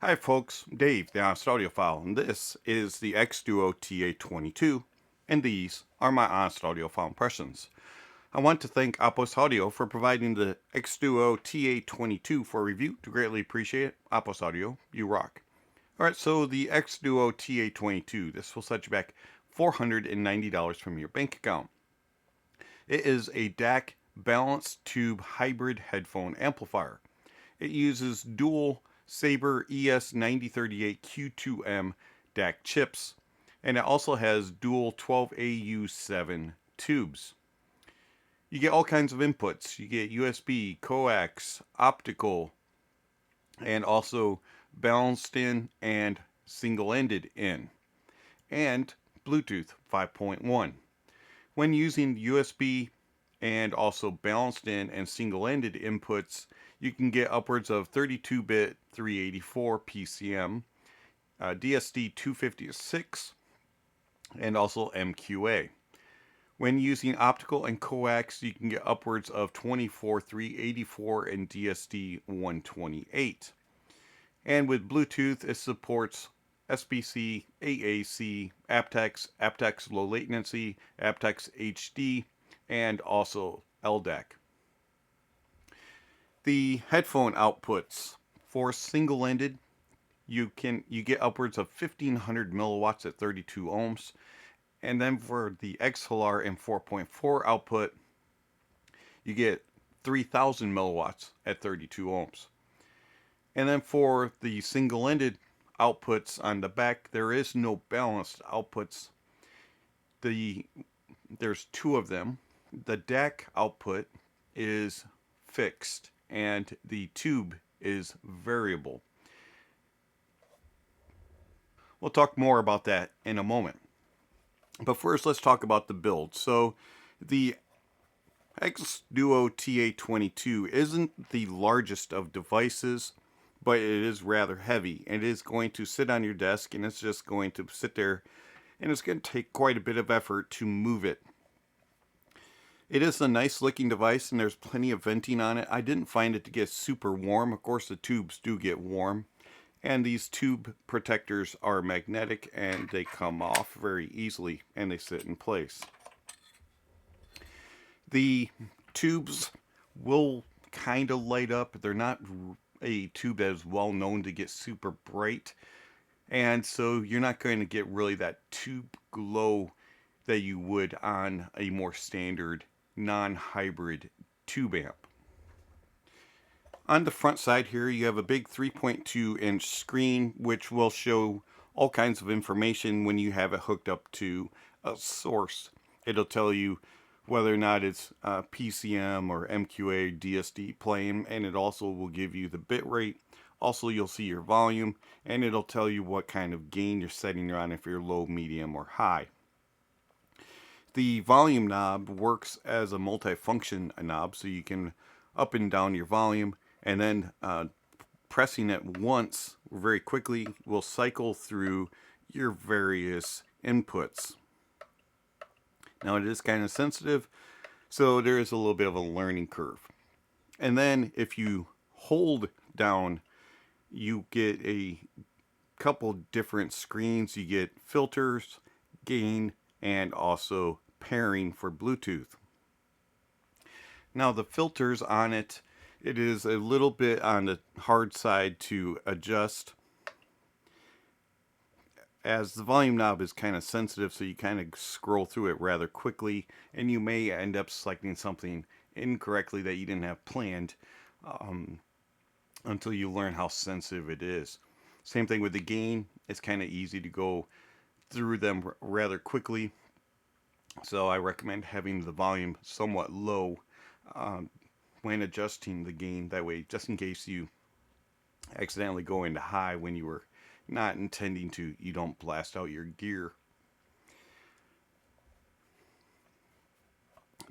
Hi folks, Dave, the Honest Audiophile, and this is the xDuoo TA-22, and these are my Honest Audiophile impressions. I want to thank Apos Audio for providing the xDuoo TA-22 for review. To greatly appreciate it, Apos Audio, you rock. Alright, so the xDuoo TA-22, this will set you back $490 from your bank account. It is a DAC balanced tube hybrid headphone amplifier. It uses dual Sabre ES9038Q2M DAC chips, and it also has dual 12AU7 tubes. You get all kinds of inputs. You get USB, coax, optical, and also balanced in and single-ended in, and Bluetooth 5.1. When using USB and also balanced in and single-ended inputs, you can get upwards of 32-bit 384 PCM, DSD 256, and also MQA. When using optical and coax, you can get upwards of 24 384 and DSD 128. And with Bluetooth, it supports SBC, AAC, aptX low latency, aptX HD, and also LDAC. The headphone outputs for single-ended, you get upwards of 1500 milliwatts at 32 ohms, and then for the XLR and 4.4 output, you get 3000 milliwatts at 32 ohms. And then for the single-ended outputs on the back, there is no balanced outputs. There's two of them. The DAC output is fixed and the tube is variable. We'll talk more about that in a moment. But first, let's talk about the build. So the xDuoo TA-22 isn't the largest of devices, but it is rather heavy. It is going to sit on your desk, and it's just going to sit there, and it's going to take quite a bit of effort to move it. It is a nice looking device, and there's plenty of venting on it. I didn't find it to get super warm. Of course, the tubes do get warm, and these tube protectors are magnetic, and they come off very easily, and they sit in place. The tubes will kind of light up. They're not a tube that is well known to get super bright, and so you're not going to get really that tube glow that you would on a more standard non-hybrid tube amp. On the front side here, you have a big 3.2 inch screen, which will show all kinds of information when you have it hooked up to a source. It'll tell you whether or not it's PCM or MQA, DSD playing, and it also will give you the bit rate. Also, you'll see your volume, and it'll tell you what kind of gain you're setting on, if you're low, medium, or high. The volume knob works as a multifunction knob, so you can up and down your volume, and then pressing it once very quickly will cycle through your various inputs. Now, it is kind of sensitive, so there is a little bit of a learning curve. And then if you hold down, you get a couple different screens. You get filters, gain, and also pairing for Bluetooth. Now, the filters on it, it is a little bit on the hard side to adjust, as the volume knob is kind of sensitive, so you kind of scroll through it rather quickly, and you may end up selecting something incorrectly that you didn't have planned until you learn how sensitive it is. Same thing with the gain. It's kind of easy to go through them rather quickly, so I recommend having the volume somewhat low when adjusting the gain. That way, just in case you accidentally go into high when you were not intending to, you don't blast out your gear.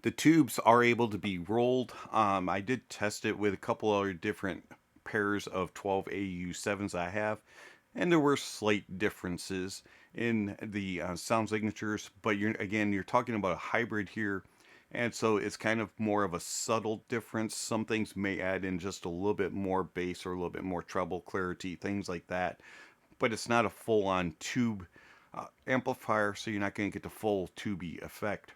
The tubes are able to be rolled. I did test it with a couple other different pairs of 12AU7s I have, and there were slight differences in the sound signatures, but you're talking about a hybrid here, And so it's kind of more of a subtle difference. Some things may add in just a little bit more bass or a little bit more treble clarity, things like that. But it's not a full-on tube amplifier, so you're not going to get the full tubey effect.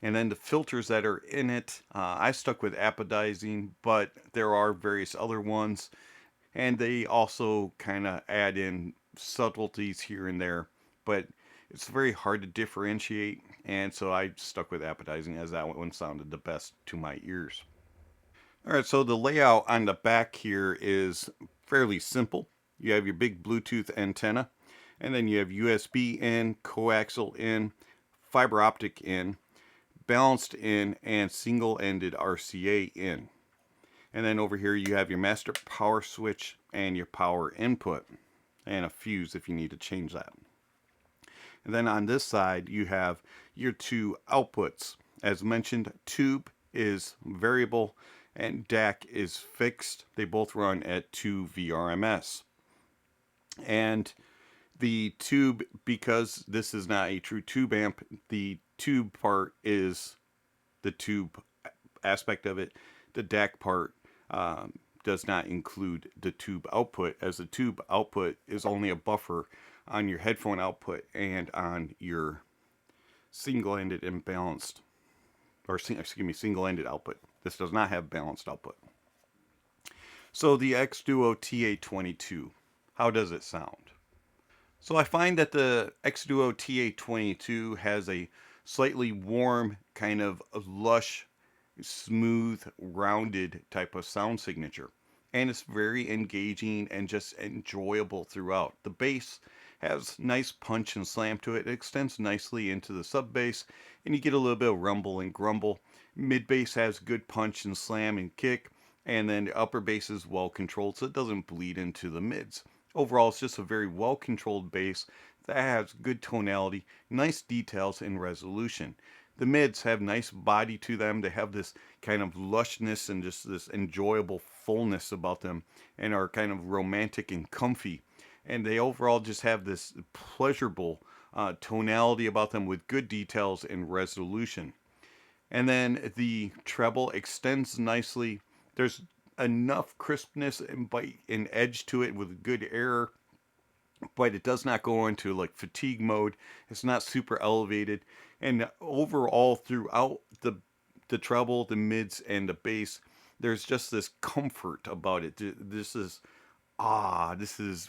And then the filters that are in it, I stuck with apodizing, but there are various other ones, and they also kind of add in subtleties here and there, but it's very hard to differentiate, and so I stuck with apodizing as that one sounded the best to my ears. All right, so the layout on the back here is fairly simple. You have your big Bluetooth antenna, and then you have USB in, coaxial in, fiber optic in, balanced in, and single-ended RCA in. And then over here you have your master power switch and your power input, and a fuse if you need to change that. And then on this side you have your two outputs. As mentioned, tube is variable and DAC is fixed. They both run at 2 VRMS. And the tube, because this is not a true tube amp, the tube part is the tube aspect of it. The DAC part does not include the tube output, as the tube output is only a buffer on your headphone output and on your single-ended and balanced, or excuse me, single-ended output. This does not have balanced output. So the xDuoo TA-22, how does it sound? So I find that the xDuoo TA-22 has a slightly warm, kind of lush, smooth, rounded type of sound signature. And it's very engaging and just enjoyable throughout. The bass has nice punch and slam to it. It extends nicely into the sub bass, and you get a little bit of rumble and grumble. Mid bass has good punch and slam and kick, and then the upper bass is well controlled, so it doesn't bleed into the mids. Overall, it's just a very well controlled bass that has good tonality, nice details, and resolution. The mids have nice body to them. They have this kind of lushness and just this enjoyable fullness about them, and are kind of romantic and comfy. And they overall just have this pleasurable tonality about them with good details and resolution. And then the treble extends nicely. There's enough crispness and bite and edge to it with good air, but it does not go into like fatigue mode. It's not super elevated, and overall throughout the treble, the mids, and the bass, there's just this comfort about it. This is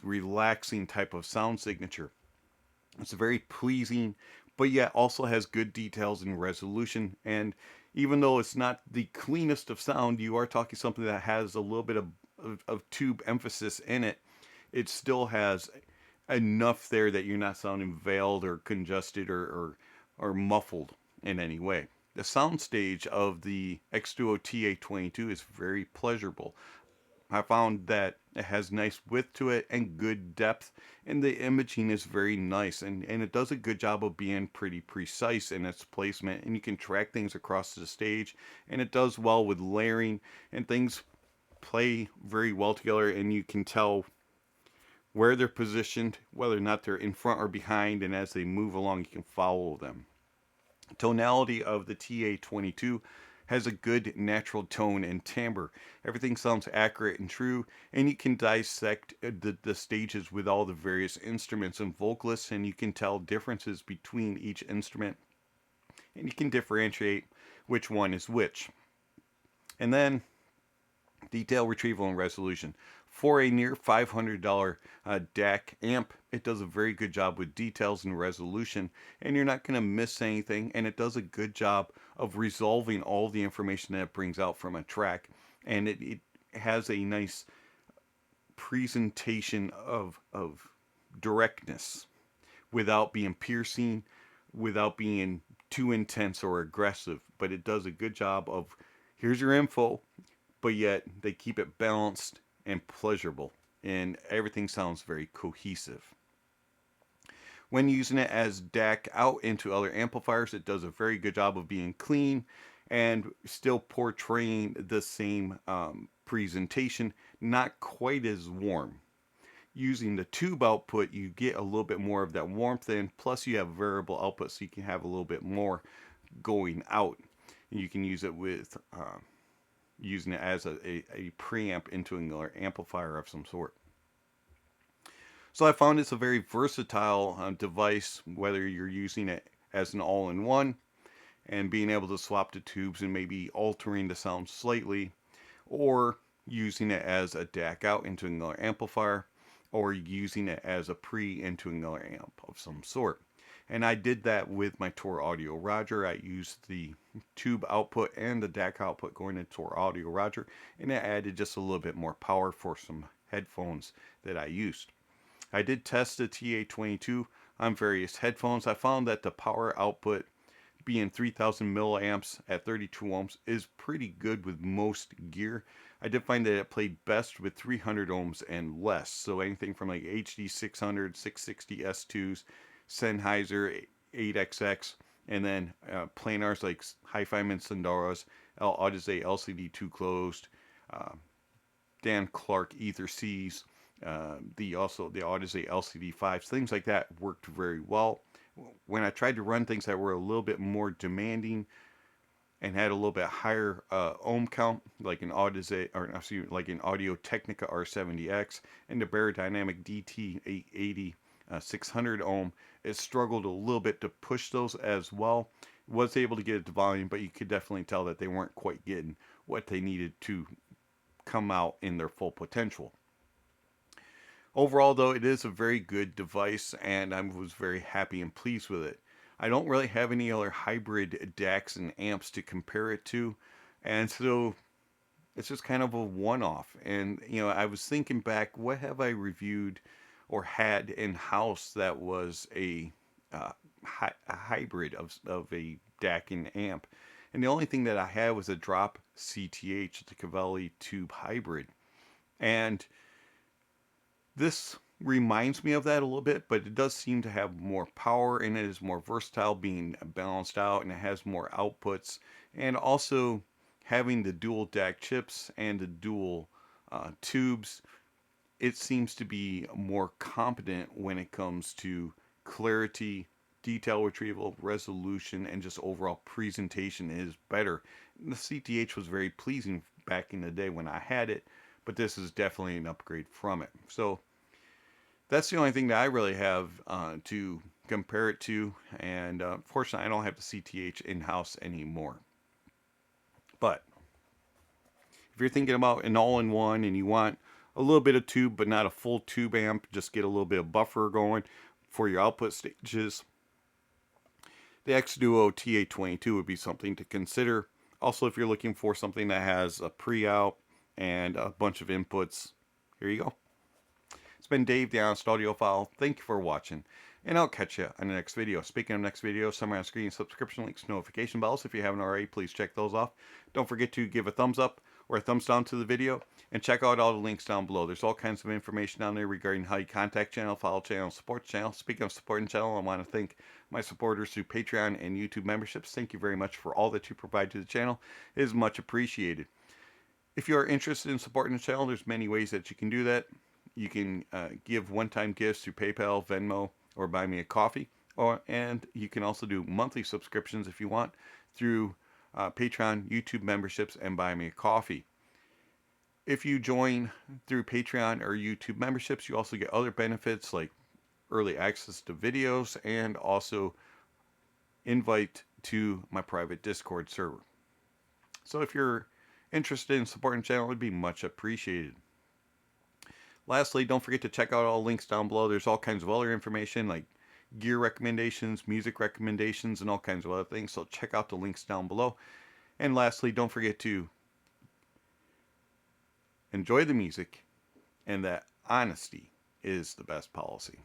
relaxing type of sound signature. It's very pleasing, but yet also has good details and resolution. And even though it's not the cleanest of sound, you are talking something that has a little bit of tube emphasis in it. It still has enough there that you're not sounding veiled or congested or muffled in any way. The soundstage of the xDuoo TA-22 is very pleasurable. I found that it has nice width to it and good depth, and the imaging is very nice, and it does a good job of being pretty precise in its placement, and you can track things across the stage, and it does well with layering, and things play very well together, and you can tell where they're positioned, whether or not they're in front or behind, and as they move along, you can follow them. Tonality of the TA-22 has a good natural tone and timbre. Everything sounds accurate and true, and you can dissect the stages with all the various instruments and vocalists, and you can tell differences between each instrument, and you can differentiate which one is which. And then detail retrieval and resolution. For a near $500 DAC amp, it does a very good job with details and resolution, and you're not going to miss anything, and it does a good job of resolving all the information that it brings out from a track, and it has a nice presentation of directness without being piercing, without being too intense or aggressive, but it does a good job of here's your info, but yet they keep it balanced and pleasurable, and everything sounds very cohesive. When using it as DAC out into other amplifiers, it does a very good job of being clean and still portraying the same presentation, not quite as warm. Using the tube output, you get a little bit more of that warmth in, plus you have variable output, so you can have a little bit more going out. You can use it with using it as a preamp into an amplifier of some sort. So I found it's a very versatile device, whether you're using it as an all-in-one and being able to swap the tubes and maybe altering the sound slightly, or using it as a DAC out into another amplifier, or using it as a pre into another amp of some sort. And I did that with my Tor Audio Roger. I used the tube output and the DAC output going into Tor Audio Roger, and I added just a little bit more power for some headphones that I used. I did test the TA-22 on various headphones. I found that the power output being 3000 milliamps at 32 ohms is pretty good with most gear. I did find that it played best with 300 ohms and less. So anything from like HD 600, 660 S2s, Sennheiser 8XX, and then planars like Hi-Fi Sundaras, Audiophile LCD2 closed, Dan Clark Ether Cs, the Audiophile LCD5s, things like that worked very well. When I tried to run things that were a little bit more demanding and had a little bit higher ohm count, like an Audio-Technica R70X and the Barodynamic DT880 600 ohm, it struggled a little bit to push those as well. Was able to get it to volume, but you could definitely tell that they weren't quite getting what they needed to come out in their full potential. Overall, though, it is a very good device, and I was very happy and pleased with it. I don't really have any other hybrid DACs and amps to compare it to, and so it's just kind of a one-off. And, you know, I was thinking back, what have I reviewed or had in-house that was a hybrid of a DAC and amp? And the only thing that I had was a drop CTH, the Cavalli tube hybrid. And this reminds me of that a little bit, but it does seem to have more power and it is more versatile, being balanced out, and it has more outputs. And also having the dual DAC chips and the dual tubes, it seems to be more competent when it comes to clarity, detail retrieval, resolution, and just overall presentation is better. The CTH was very pleasing back in the day when I had it, but this is definitely an upgrade from it. So that's the only thing that I really have to compare it to, and fortunately I don't have the CTH in-house anymore. But if you're thinking about an all-in-one and you want a little bit of tube but not a full tube amp, just get a little bit of buffer going for your output stages, the xDuoo TA-22 would be something to consider. Also, if you're looking for something that has a pre-out and a bunch of inputs, here you go. It's been Dave, the Honest Audiophile. Thank you for watching, and I'll catch you on the next video. Speaking of next video, somewhere on the screen, subscription links, notification bells. If you haven't already, please check those off. Don't forget to give a thumbs up or a thumbs down to the video, and check out all the links down below. There's all kinds of information down there regarding how you contact channel, follow channel, support channel. Speaking of supporting channel, I want to thank my supporters through Patreon and YouTube memberships. Thank you very much for all that you provide to the channel. It is much appreciated. If you are interested in supporting the channel, there's many ways that you can do that. You can give one-time gifts through PayPal, Venmo, or buy me a coffee. And you can also do monthly subscriptions if you want through Patreon, YouTube memberships, and buy me a coffee. If you join through Patreon or YouTube memberships, you also get other benefits like early access to videos and also invite to my private Discord server. So if you're interested in supporting the channel, it would be much appreciated. Lastly, don't forget to check out all links down below. There's all kinds of other information like gear recommendations, music recommendations, and all kinds of other things. So check out the links down below. And lastly, don't forget to enjoy the music, and that honesty is the best policy.